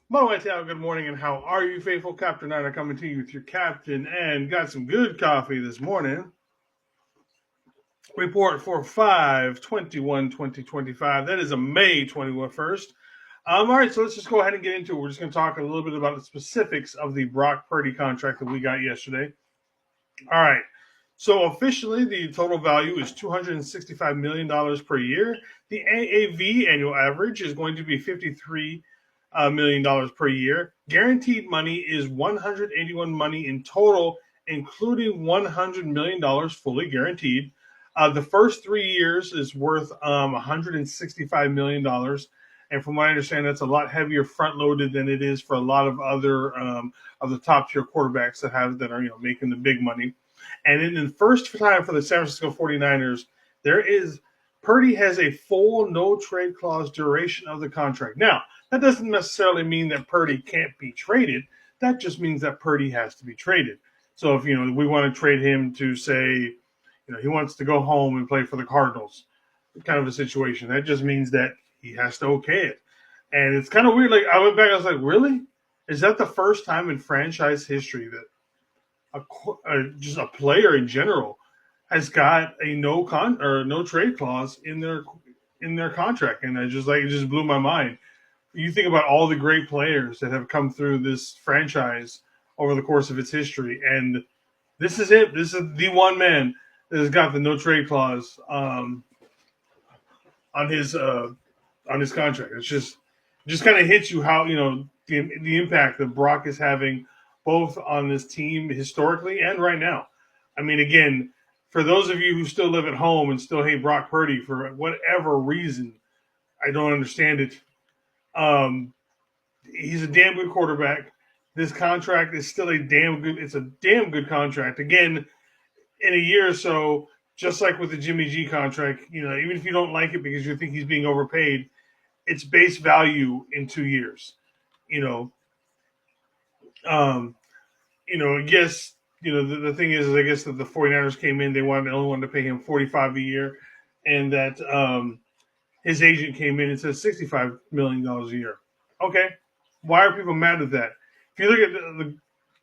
Moa, good morning, and how are you, faithful? Captain Niner coming to you with your captain, and got some good coffee this morning. Report for 5/21/2025. That is a May 21st. All right, so let's just go ahead and get into it. We're just going to talk a little bit about the specifics of the Brock Purdy contract that we got yesterday. All right, so officially the total value is $265 million per year. The AAV annual average is going to be $53 million per year. Guaranteed money is 181 money in total, including $100 million fully guaranteed. The first 3 years is worth $165 million. And from what I understand, that's a lot heavier front loaded than it is for a lot of other of the top tier quarterbacks that are making the big money. And in the first time for the San Francisco 49ers, Purdy has a full no trade clause duration of the contract. Now, that doesn't necessarily mean that Purdy can't be traded. That just means that Purdy has to be traded. So if we want to trade him to say, he wants to go home and play for the Cardinals, kind of a situation, that just means that he has to okay it. And it's kind of weird. Like I went back, I was like, really? Is that the first time in franchise history that just a player in general has got a no trade clause in their contract? And it just blew my mind. You think about all the great players that have come through this franchise over the course of its history, and this is it. This is the one man that has got the no trade clause on his contract. It's just kind of hits you how the impact that Brock is having both on this team historically and right now. I mean, again, for those of you who still live at home and still hate Brock Purdy for whatever reason, I don't understand it. He's a damn good quarterback. This contract is still it's a damn good contract. Again, in a year or so, just like with the Jimmy G contract, even if you don't like it because you think he's being overpaid, it's base value in 2 years. I guess, the thing is I guess that the 49ers came in, they only wanted to pay him 45 a year, and that his agent came in and said $65 million a year. Okay. Why are people mad at that? If you look at the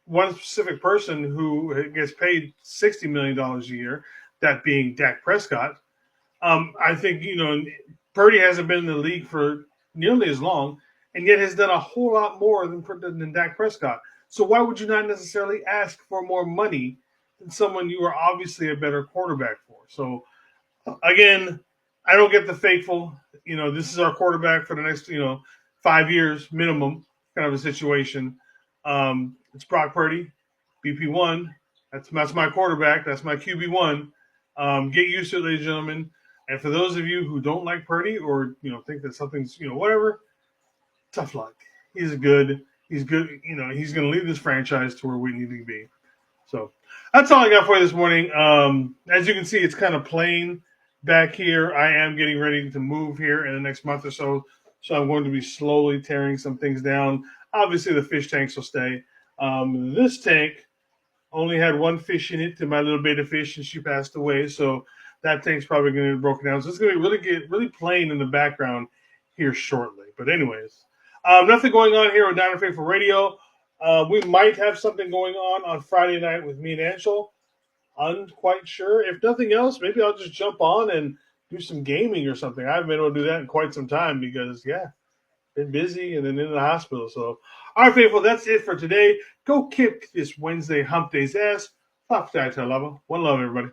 one specific person who gets paid $60 million a year, that being Dak Prescott, I think, Purdy hasn't been in the league for nearly as long, and yet has done a whole lot more than Dak Prescott. So why would you not necessarily ask for more money than someone you are obviously a better quarterback for? So again, I don't get the faithful, this is our quarterback for the next, 5 years minimum kind of a situation. It's Brock Purdy, BP1. That's my quarterback. That's my QB1. Get used to it, ladies and gentlemen. And for those of you who don't like Purdy or think that something's whatever, tough luck. He's good. He's good. He's going to lead this franchise to where we need to be. So that's all I got for you this morning. As you can see, it's kind of plain back here. I am getting ready to move here in the next month or so. So I'm going to be slowly tearing some things down. Obviously, the fish tanks will stay. This tank only had one fish in it, to my little beta fish, and she passed away. So that tank's probably going to be broken down. So it's going to get really plain in the background here shortly. But anyways, nothing going on here with Niner Faithful Radio. We might have something going on Friday night with me and Anshel. Unquite sure. If nothing else, maybe I'll just jump on and do some gaming or something. I haven't been able to do that in quite some time because, been busy and then in the hospital. So, all right, faithful, that's it for today. Go kick this Wednesday hump day's ass. Pop to love. One love, everybody.